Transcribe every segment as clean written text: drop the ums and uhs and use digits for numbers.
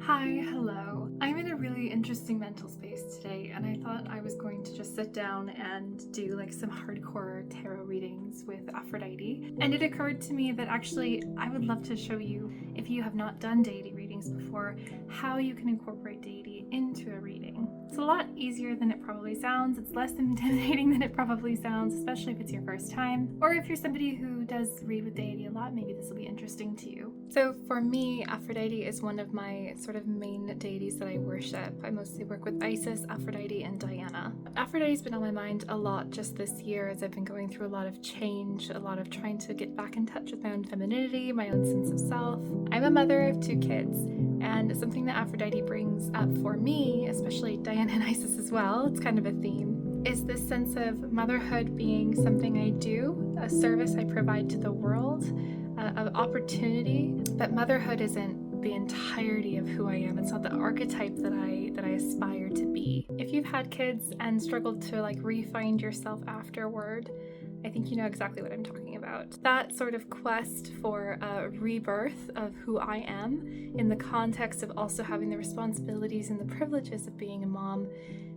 Hi, hello. I'm in a really interesting mental space today, and I thought I was going to just sit down and do like some hardcore tarot readings with Aphrodite. And it occurred to me that actually I would love to show you, if you have not done deity readings before, how you can incorporate deity into a reading. It's a lot easier than it probably sounds. It's less intimidating than it probably sounds, especially if it's your first time. Or if you're somebody who does read with deity a lot, maybe this will be interesting to you. So for me, Aphrodite is one of my sort of main deities that I worship. I mostly work with Isis, Aphrodite, and Diana. Aphrodite's been on my mind a lot just this year as I've been going through a lot of change, a lot of trying to get back in touch with my own femininity, my own sense of self. I'm a mother of 2 kids, and something that Aphrodite brings up for me, especially Diana and Isis as well, it's kind of a theme, is this sense of motherhood being something I do, a service I provide to the world, an opportunity. But motherhood isn't the entirety of who I am. It's not the archetype that I aspire to be. If you've had kids and struggled to like re-find yourself afterward, I think you know exactly what I'm talking about. That sort of quest for a rebirth of who I am in the context of also having the responsibilities and the privileges of being a mom,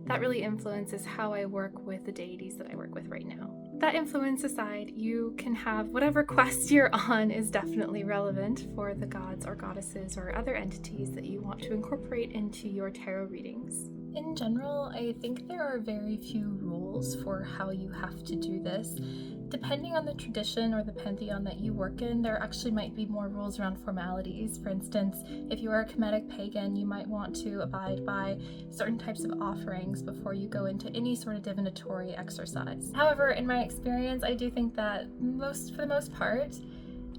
that really influences how I work with the deities that I work with right now. That influence aside, you can have whatever quest you're on is definitely relevant for the gods or goddesses or other entities that you want to incorporate into your tarot readings. In general, I think there are very few rules for how you have to do this. Depending on the tradition or the pantheon that you work in, there actually might be more rules around formalities. For instance, if you are a Kemetic pagan, you might want to abide by certain types of offerings before you go into any sort of divinatory exercise. However, in my experience, I do think that for the most part,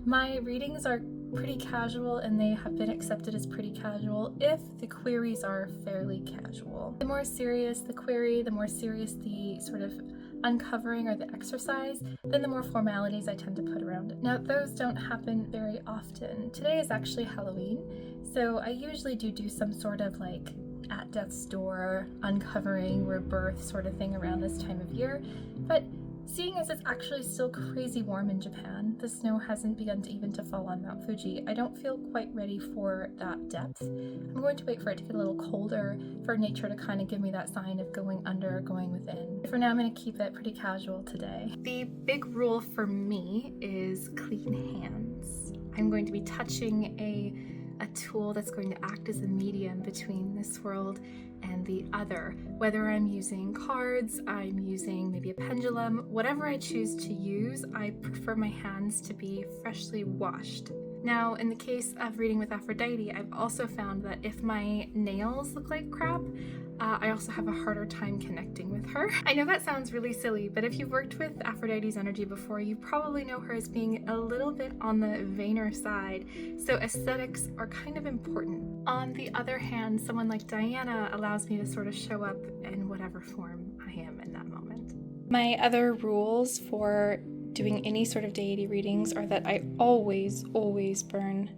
my readings are pretty casual, and they have been accepted as pretty casual if the queries are fairly casual. The more serious the query, the more serious the sort of uncovering or the exercise, then the more formalities I tend to put around it. Now, those don't happen very often. Today is actually Halloween, so I usually do some sort of like at death's door, uncovering, rebirth sort of thing around this time of year. But seeing as it's actually still crazy warm in Japan, the snow hasn't begun to fall on Mount Fuji, I don't feel quite ready for that depth. I'm going to wait for it to get a little colder for nature to kind of give me that sign of going under, going within. For now, I'm going to keep it pretty casual today. The big rule for me is clean hands. I'm going to be touching a tool that's going to act as a medium between this world and the other. Whether I'm using cards, I'm using maybe a pendulum, whatever I choose to use, I prefer my hands to be freshly washed. Now, in the case of reading with Aphrodite, I've also found that if my nails look like crap, I also have a harder time connecting with her. I know that sounds really silly, but if you've worked with Aphrodite's energy before, you probably know her as being a little bit on the vainer side, so aesthetics are kind of important. On the other hand, someone like Diana allows me to sort of show up in whatever form I am in that moment. My other rules for doing any sort of deity readings are that I always burn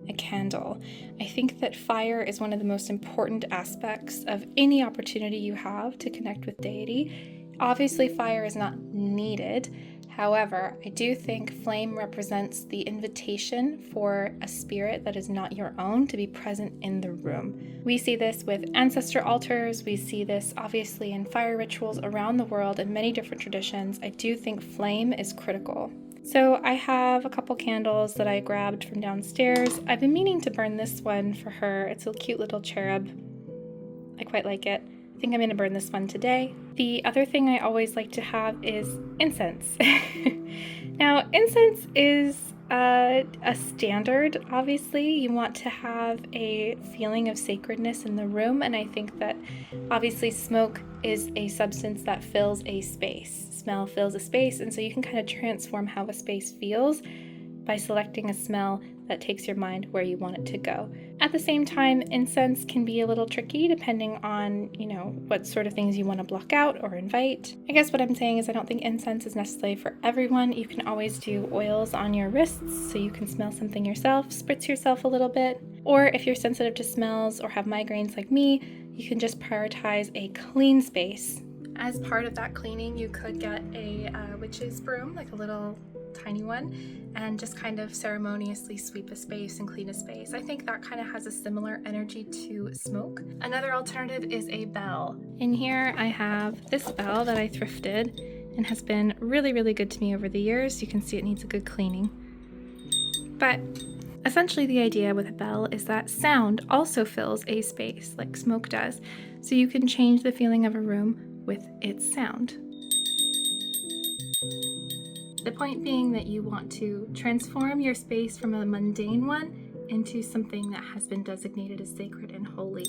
a candle. I think that fire is one of the most important aspects of any opportunity you have to connect with deity. Obviously, fire is not needed. However, I do think flame represents the invitation for a spirit that is not your own to be present in the room. We see this with ancestor altars. We see this obviously in fire rituals around the world in many different traditions. I do think flame is critical. So I have a couple candles that I grabbed from downstairs. I've been meaning to burn this one for her. It's a cute little cherub. I quite like it. I think I'm going to burn this one today. The other thing I always like to have is incense. Now, incense is a standard, obviously. You want to have a feeling of sacredness in the room, and I think that obviously smoke is a substance that fills a space. Smell fills a space, and so you can kind of transform how a space feels by selecting a smell that takes your mind where you want it to go. At the same time, incense can be a little tricky depending on, what sort of things you want to block out or invite. I guess what I'm saying is I don't think incense is necessary for everyone. You can always do oils on your wrists so you can smell something yourself, spritz yourself a little bit. Or if you're sensitive to smells or have migraines like me, you can just prioritize a clean space. As part of that cleaning, you could get a witch's broom, like a little tiny one, and just kind of ceremoniously sweep a space and clean a space. I think that kind of has a similar energy to smoke. Another alternative is a bell. In here I have this bell that I thrifted and has been really, really good to me over the years. You can see it needs a good cleaning. But essentially the idea with a bell is that sound also fills a space like smoke does, so you can change the feeling of a room with its sound. The point being that you want to transform your space from a mundane one into something that has been designated as sacred and holy.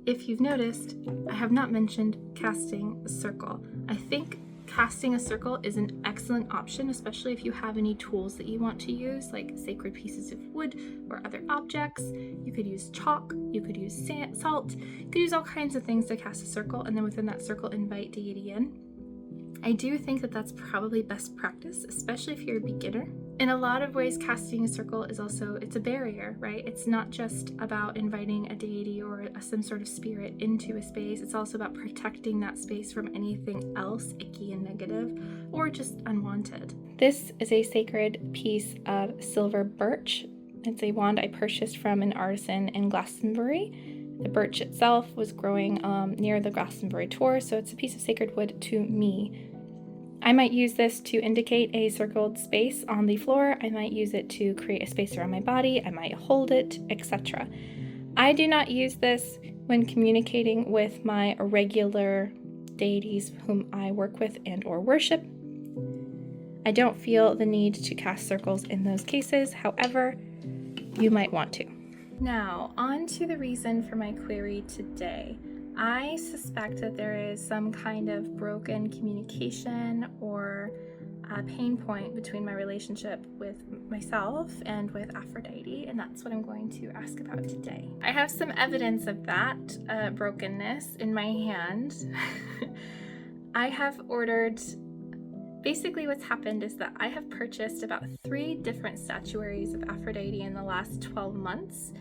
If you've noticed, I have not mentioned casting a circle. I think casting a circle is an excellent option, especially if you have any tools that you want to use, like sacred pieces of wood or other objects. You could use chalk, you could use salt, you could use all kinds of things to cast a circle, and then within that circle invite deity in. I do think that that's probably best practice, especially if you're a beginner. In a lot of ways, casting a circle is also, it's a barrier, right? It's not just about inviting a deity or some sort of spirit into a space. It's also about protecting that space from anything else icky and negative or just unwanted. This is a sacred piece of silver birch. It's a wand I purchased from an artisan in Glastonbury. The birch itself was growing near the Glastonbury tour, so it's a piece of sacred wood to me. I might use this to indicate a circled space on the floor. I might use it to create a space around my body. I might hold it, etc. I do not use this when communicating with my regular deities whom I work with and or worship. I don't feel the need to cast circles in those cases. However, you might want to. Now, on to the reason for my query today. I suspect that there is some kind of broken communication or a pain point between my relationship with myself and with Aphrodite, and that's what I'm going to ask about today. I have some evidence of that brokenness in my hand. I have ordered, basically what's happened is that I have purchased about 3 different statuaries of Aphrodite in the last 12 months,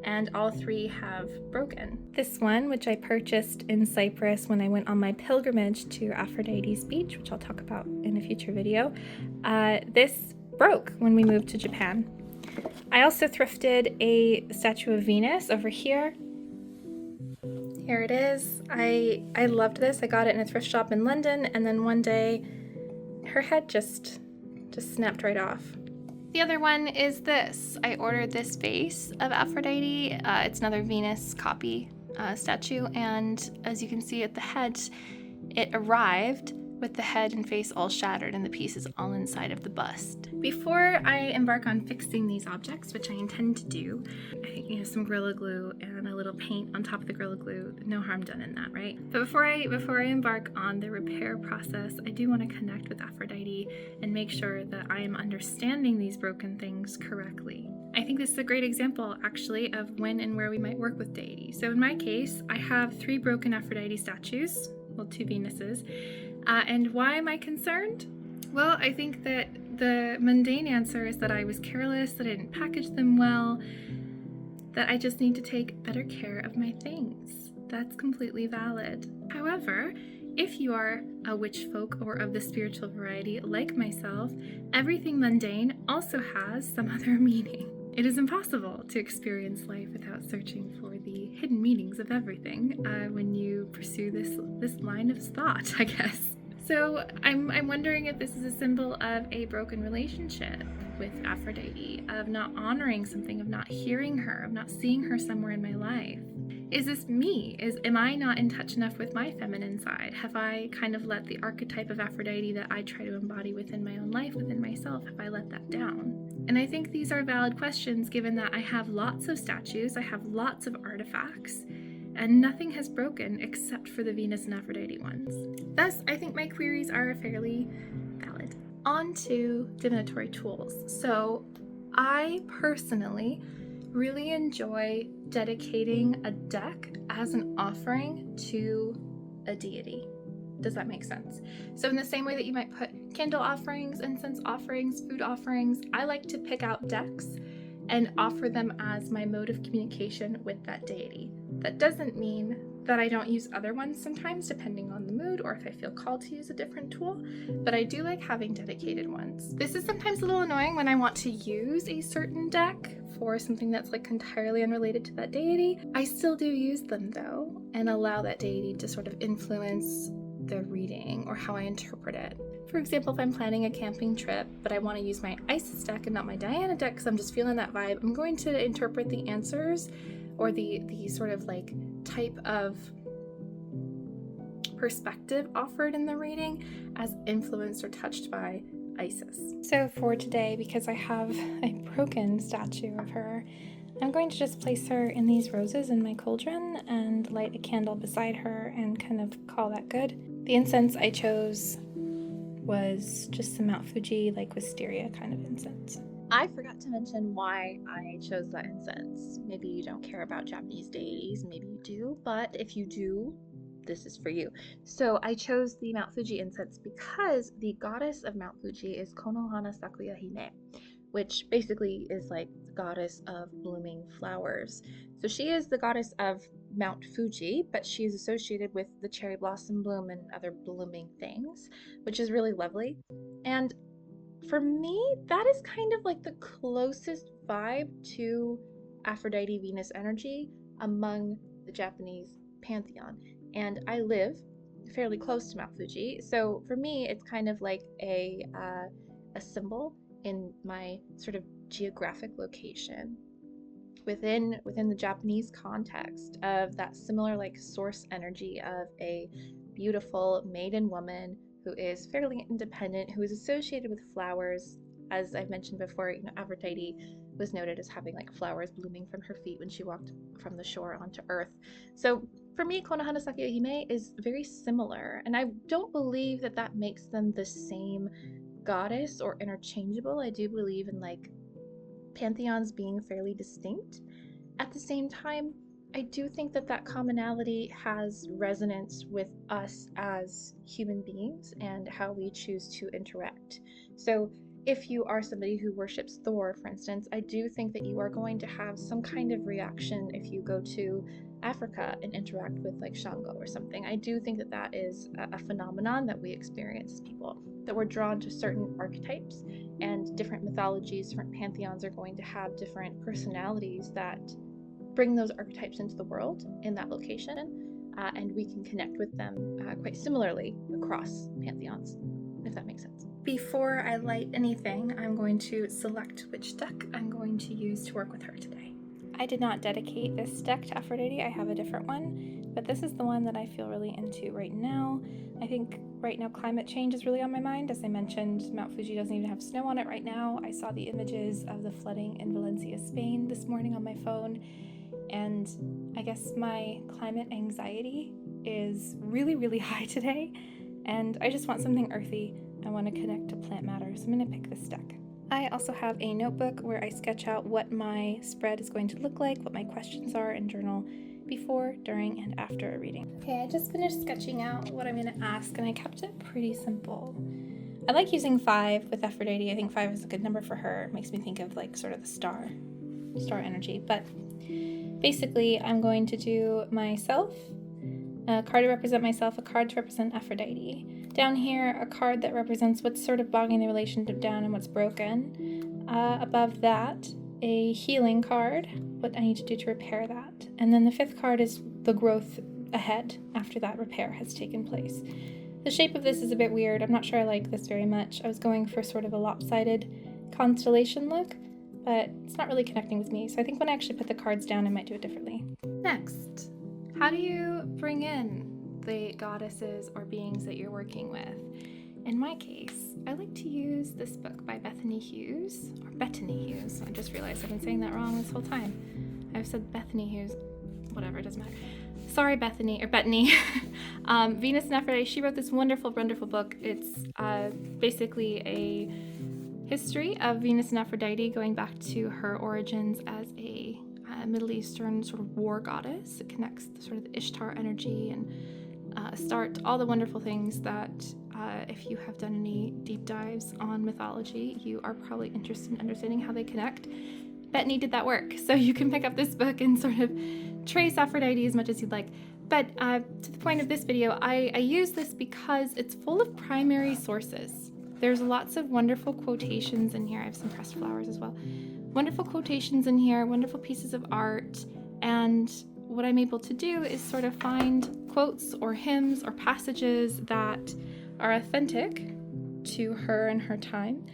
and all 3 have broken. This one, which I purchased in Cyprus when I went on my pilgrimage to Aphrodite's beach, which I'll talk about in a future video, this broke when we moved to Japan. I also thrifted a statue of Venus over here. Here it is. I loved this. I got it in a thrift shop in London, and then one day her head just snapped right off. The other one is this. I ordered this vase of Aphrodite. It's another Venus copy statue, and as you can see at the head, it arrived with the head and face all shattered and the pieces all inside of the bust. Before I embark on fixing these objects, which I intend to do, I think, some Gorilla Glue and a little paint on top of the Gorilla Glue, no harm done in that, right? But before I embark on the repair process, I do want to connect with Aphrodite and make sure that I am understanding these broken things correctly. I think this is a great example, actually, of when and where we might work with deity. So in my case, I have 3 broken Aphrodite statues, well, 2 Venuses. And why am I concerned? Well, I think that the mundane answer is that I was careless, that I didn't package them well, that I just need to take better care of my things. That's completely valid. However, if you are a witch folk or of the spiritual variety like myself, everything mundane also has some other meaning. It is impossible to experience life without searching for the hidden meanings of everything when you pursue this line of thought, I guess. So I'm wondering if this is a symbol of a broken relationship with Aphrodite, of not honoring something, of not hearing her, of not seeing her somewhere in my life. Is this me? Am I not in touch enough with my feminine side? Have I kind of let the archetype of Aphrodite that I try to embody within my own life, within myself, have I let that down? And I think these are valid questions given that I have lots of statues, I have lots of artifacts, and nothing has broken except for the Venus and Aphrodite ones. Thus, I think my queries are fairly valid. On to divinatory tools. So I personally really enjoy dedicating a deck as an offering to a deity. Does that make sense? So in the same way that you might put candle offerings, incense offerings, food offerings, I like to pick out decks and offer them as my mode of communication with that deity. That doesn't mean that I don't use other ones sometimes, depending on the mood or if I feel called to use a different tool, but I do like having dedicated ones. This is sometimes a little annoying when I want to use a certain deck for something that's like entirely unrelated to that deity. I still do use them though, and allow that deity to sort of influence the reading or how I interpret it. For example, if I'm planning a camping trip, but I want to use my Isis deck and not my Diana deck because I'm just feeling that vibe, I'm going to interpret the answers or the sort of like type of perspective offered in the reading as influenced or touched by Isis. So for today, because I have a broken statue of her, I'm going to just place her in these roses in my cauldron and light a candle beside her and kind of call that good. The incense I chose was just some Mount Fuji, like wisteria kind of incense. I forgot to mention why I chose that incense. Maybe you don't care about Japanese deities, maybe you do, but if you do, this is for you. So I chose the Mount Fuji incense because the goddess of Mount Fuji is Konohana Sakuya Hime, which basically is like the goddess of blooming flowers. So she is the goddess of Mount Fuji, but she is associated with the cherry blossom bloom and other blooming things, which is really lovely. And for me, that is kind of like the closest vibe to Aphrodite Venus energy among the Japanese pantheon. And I live fairly close to Mount Fuji, so for me, it's kind of like a symbol in my sort of geographic location within the Japanese context of that similar like source energy of a beautiful maiden woman who is fairly independent, who is associated with flowers. As I've mentioned before, Aphrodite was noted as having like flowers blooming from her feet when she walked from the shore onto earth. So for me, Konohana Sakuya Hime is very similar, and I don't believe that that makes them the same goddess or interchangeable. I do believe in like pantheons being fairly distinct. At the same time, I do think that that commonality has resonance with us as human beings and how we choose to interact. So if you are somebody who worships Thor, for instance, I do think that you are going to have some kind of reaction if you go to Africa and interact with like Shango or something. I do think that that is a phenomenon that we experience as people, that we're drawn to certain archetypes, and different mythologies, different pantheons are going to have different personalities that bring those archetypes into the world in that location, and we can connect with them quite similarly across pantheons, if that makes sense. Before I light anything, I'm going to select which deck I'm going to use to work with her today. I did not dedicate this deck to Aphrodite, I have a different one, but this is the one that I feel really into right now. I think right now climate change is really on my mind. As I mentioned, Mount Fuji doesn't even have snow on it right now. I saw the images of the flooding in Valencia, Spain this morning on my phone, and I guess my climate anxiety is really, really high today, and I just want something earthy. I want to connect to plant matter, so I'm going to pick this deck. I also have a notebook where I sketch out what my spread is going to look like, what my questions are, and journal before, during, and after a reading. Okay, I just finished sketching out what I'm going to ask, and I kept it pretty simple. I like using 5 with Aphrodite. I think 5 is a good number for her. It makes me think of like sort of the star energy. But basically, I'm going to do myself, a card to represent myself, a card to represent Aphrodite. Down here, a card that represents what's sort of bogging the relationship down and what's broken. Above that, a healing card, what I need to do to repair that. And then the 5th card is the growth ahead after that repair has taken place. The shape of this is a bit weird. I'm not sure I like this very much. I was going for sort of a lopsided constellation look, but it's not really connecting with me. So I think when I actually put the cards down, I might do it differently. Next, how do you bring in the goddesses or beings that you're working with? In my case, I like to use this book by Bethany Hughes, or Bettany Hughes. I just realized I've been saying that wrong this whole time. I've said Bethany Hughes, whatever, it doesn't matter. Sorry, Bettany. Venus and Aphrodite, she wrote this wonderful, wonderful book. It's basically a history of Venus and Aphrodite going back to her origins as a Middle Eastern sort of war goddess. It connects the sort of the Ishtar energy and Astarte, all the wonderful things that if you have done any deep dives on mythology, you are probably interested in understanding how they connect. Bettany did that work, so you can pick up this book and sort of trace Aphrodite as much as you'd like. But to the point of this video, I use this because it's full of primary sources. There's lots of wonderful quotations in here. I have some pressed flowers as well. Wonderful quotations in here, wonderful pieces of art, and what I'm able to do is sort of find quotes or hymns or passages that are authentic to her and her time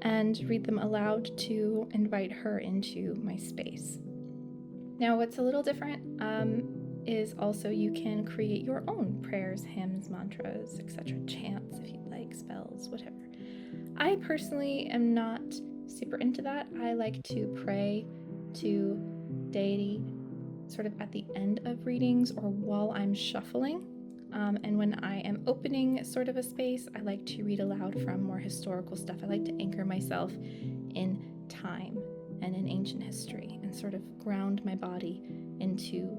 and read them aloud to invite her into my space. Now, what's a little different is also you can create your own prayers, hymns, mantras, etc., chants if you'd like, spells, whatever. I personally am not super into that. I like to pray to deity sort of at the end of readings or while I'm shuffling. And when I am opening sort of a space, I like to read aloud from more historical stuff. I like to anchor myself in time and in ancient history and sort of ground my body into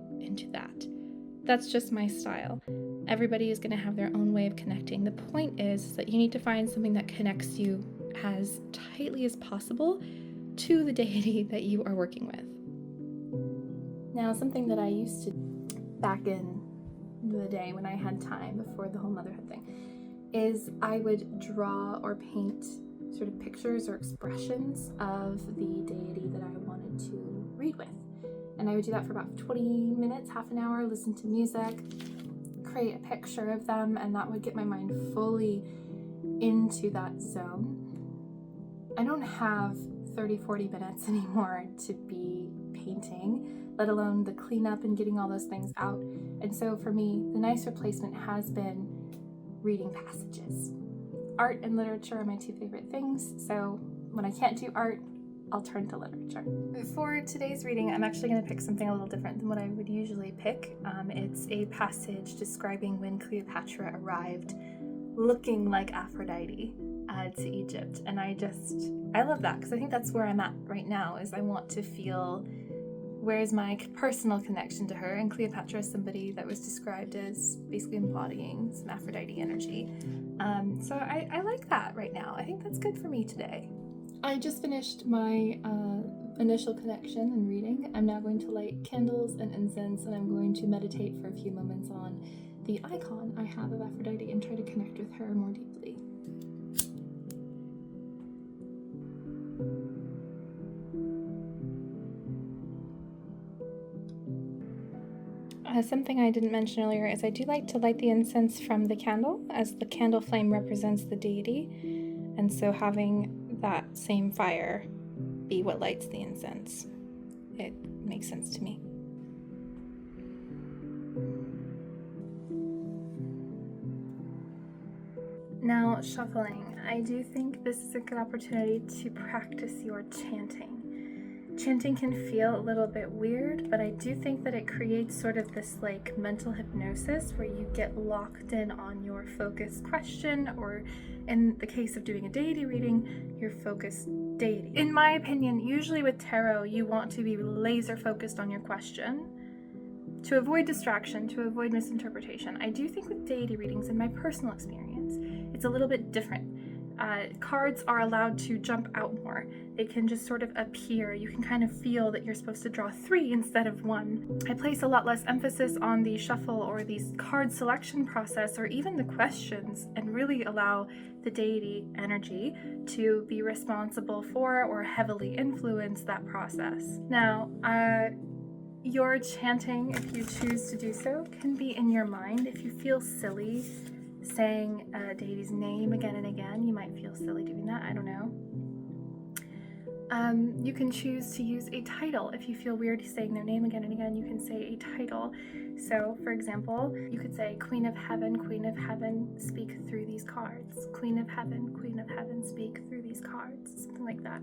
that. That's just my style. Everybody is going to have their own way of connecting. The point is that you need to find something that connects you as tightly as possible to the deity that you are working with. Now, something that I used to back in the day when I had time before the whole motherhood thing is I would draw or paint sort of pictures or expressions of the deity that I wanted to read with. And I would do that for about 20 minutes, half an hour, listen to music, create a picture of them, and that would get my mind fully into that zone. I don't have 30-40 minutes anymore to be painting, let alone the cleanup and getting all those things out. And so for me, the nice replacement has been reading passages. Art and literature are my two favorite things, so when I can't do art, I'll turn to literature. For today's reading, I'm actually going to pick something a little different than what I would usually pick. It's a passage describing when Cleopatra arrived looking like Aphrodite to Egypt. And I love that because I think that's where I'm at right now, is I want to feel where's my personal connection to her. And Cleopatra is somebody that was described as basically embodying some Aphrodite energy. So I like that right now. I think that's good for me today. I just finished my initial connection and reading. I'm now going to light candles and incense, and I'm going to meditate for a few moments on the icon I have of Aphrodite and try to connect with her more deeply. Something I didn't mention earlier is I do like to light the incense from the candle, as the candle flame represents the deity, and so having that same fire be what lights the incense, it makes sense to me. Now, shuffling. I do think this is a good opportunity to practice your chanting. Chanting can feel a little bit weird, but I do think that it creates sort of this like mental hypnosis where you get locked in on your focused question, or in the case of doing a deity reading, your focused deity. In my opinion, usually with tarot, you want to be laser focused on your question to avoid distraction, to avoid misinterpretation. I do think with deity readings, in my personal experience, it's a little bit different. Cards are allowed to jump out more. They can just sort of appear. You can kind of feel that you're supposed to draw 3 instead of 1. I place a lot less emphasis on the shuffle or the card selection process or even the questions, and really allow the deity energy to be responsible for or heavily influence that process. Now, your chanting, if you choose to do so, can be in your mind. If you feel silly saying a deity's name again and again, you might feel silly doing that, I don't know. You can choose to use a title. If you feel weird saying their name again and again, you can say a title. So, for example, you could say, Queen of Heaven, speak through these cards. Queen of Heaven, speak through these cards. Something like that.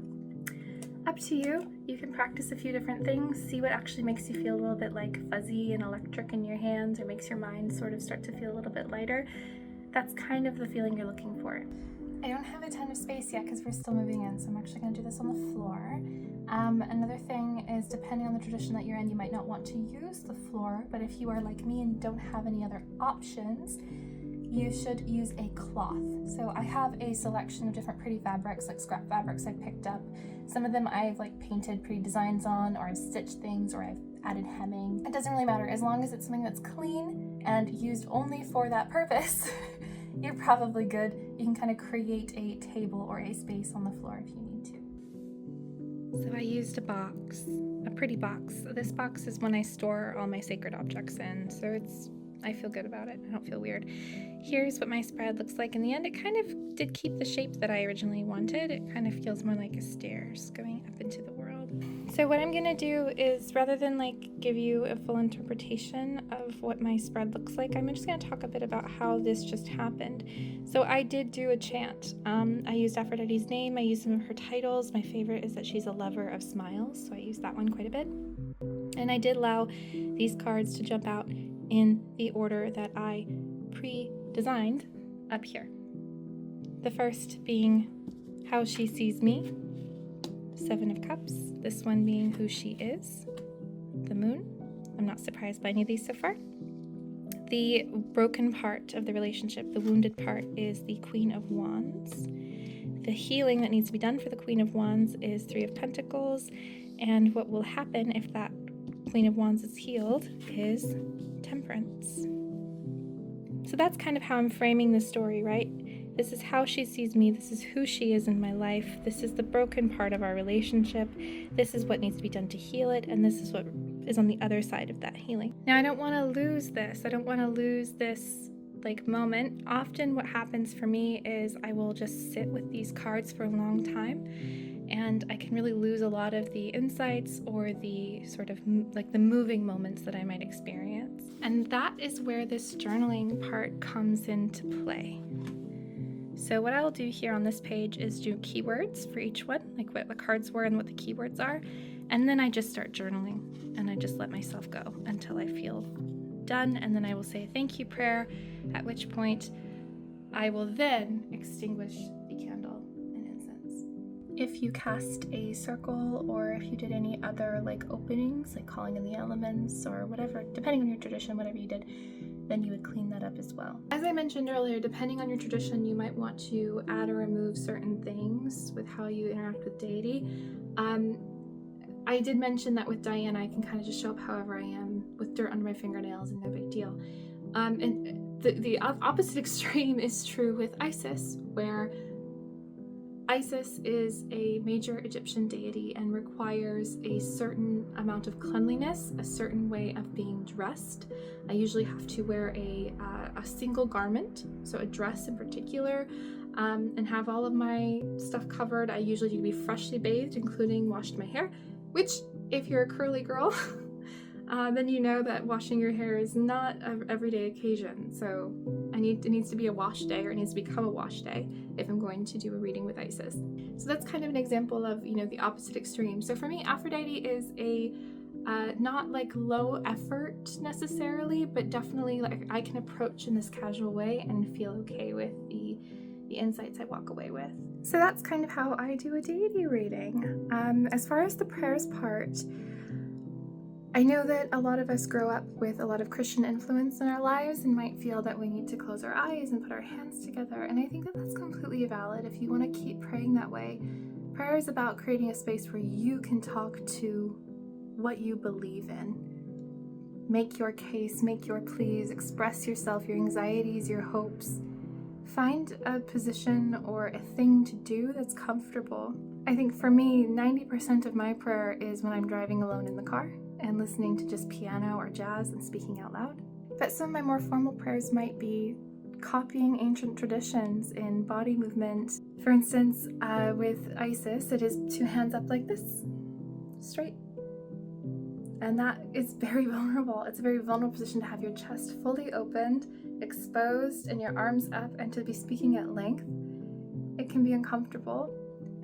Up to you. You can practice a few different things, see what actually makes you feel a little bit like fuzzy and electric in your hands, or makes your mind sort of start to feel a little bit lighter. That's kind of the feeling you're looking for. I don't have a ton of space yet because we're still moving in, so I'm actually going to do this on the floor. Another thing is, depending on the tradition that you're in, you might not want to use the floor, but if you are like me and don't have any other options, you should use a cloth. So I have a selection of different pretty fabrics, like scrap fabrics I've picked up. Some of them I've like painted pretty designs on, or I've stitched things, or I've added hemming. It doesn't really matter, as long as it's something that's clean and used only for that purpose. You're probably good. You can kind of create a table or a space on the floor if you need to. So I used a box, a pretty box. This box is one I store all my sacred objects in, so I feel good about it. I don't feel weird. Here's what my spread looks like in the end. It kind of did keep the shape that I originally wanted. It kind of feels more like a stairs going up into the world. So what I'm gonna do is, rather than like give you a full interpretation of what my spread looks like, I'm just gonna talk a bit about how this just happened. So I did do a chant. I used Aphrodite's name. I used some of her titles. My favorite is that she's a lover of smiles, so I used that one quite a bit. And I did allow these cards to jump out in the order that I pre-designed up here. The first being how she sees me, 7 of Cups. This one being who she is, the Moon. I'm not surprised by any of these so far. The broken part of the relationship, the wounded part, is the Queen of Wands. The healing that needs to be done for the Queen of Wands is 3 of Pentacles, and what will happen if that Queen of Wands is healed is Temperance. So that's kind of how I'm framing the story, right? This is how she sees me. This is who she is in my life. This is the broken part of our relationship. This is what needs to be done to heal it. And this is what is on the other side of that healing. Now, I don't want to lose this. I don't want to lose this like moment. Often what happens for me is I will just sit with these cards for a long time, and I can really lose a lot of the insights or the sort of like the moving moments that I might experience. And that is where this journaling part comes into play. So what I'll do here on this page is do keywords for each one, like what the cards were and what the keywords are. And then I just start journaling, and I just let myself go until I feel done. And then I will say a thank you prayer, at which point I will then extinguish the candle and incense. If you cast a circle, or if you did any other like openings, like calling in the elements or whatever, depending on your tradition, whatever you did, then you would clean that up as well. As I mentioned earlier, depending on your tradition, you might want to add or remove certain things with how you interact with deity. I did mention that with Diana, I can kind of just show up however I am with dirt under my fingernails and no big deal. And the opposite extreme is true with Isis, where Isis is a major Egyptian deity and requires a certain amount of cleanliness, a certain way of being dressed. I usually have to wear a single garment, so a dress in particular, and have all of my stuff covered. I usually need to be freshly bathed, including washed my hair, which, if you're a curly girl, then you know that washing your hair is not an everyday occasion. So it needs to be a wash day, or it needs to become a wash day if I'm going to do a reading with Isis. So that's kind of an example of, the opposite extreme. So for me, Aphrodite is a not like low effort necessarily, but definitely like I can approach in this casual way and feel okay with the insights I walk away with. So that's kind of how I do a deity reading. As far as the prayers part, I know that a lot of us grow up with a lot of Christian influence in our lives and might feel that we need to close our eyes and put our hands together, and I think that that's completely valid if you want to keep praying that way. Prayer is about creating a space where you can talk to what you believe in. Make your case, make your pleas, express yourself, your anxieties, your hopes. Find a position or a thing to do that's comfortable. I think for me, 90% of my prayer is when I'm driving alone in the car and listening to just piano or jazz and speaking out loud. But some of my more formal prayers might be copying ancient traditions in body movement. For instance, with Isis, it is 2 hands up like this, straight. And that is very vulnerable. It's a very vulnerable position to have your chest fully opened, exposed, and your arms up, and to be speaking at length. It can be uncomfortable.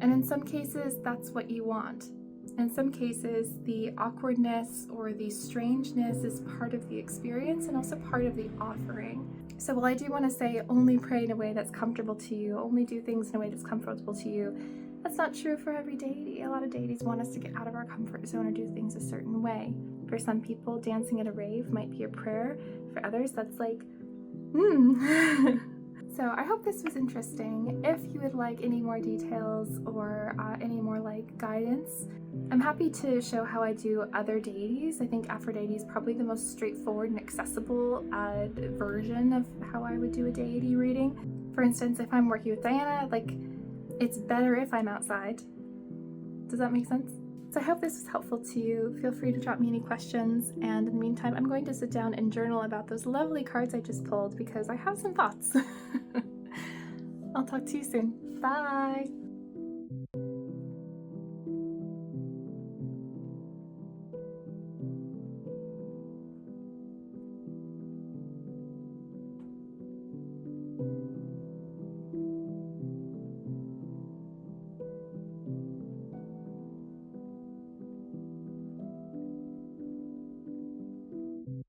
And in some cases, that's what you want. In some cases, the awkwardness or the strangeness is part of the experience and also part of the offering. So while I do want to say only pray in a way that's comfortable to you, only do things in a way that's comfortable to you, that's not true for every deity. A lot of deities want us to get out of our comfort zone or do things a certain way. For some people, dancing at a rave might be a prayer. For others, that's like, So I hope this was interesting. If you would like any more details or any more like guidance, I'm happy to show how I do other deities. I think Aphrodite is probably the most straightforward and accessible version of how I would do a deity reading. For instance, if I'm working with Diana, like, it's better if I'm outside. Does that make sense? So I hope this was helpful to you. Feel free to drop me any questions, and in the meantime, I'm going to sit down and journal about those lovely cards I just pulled because I have some thoughts. I'll talk to you soon. Bye!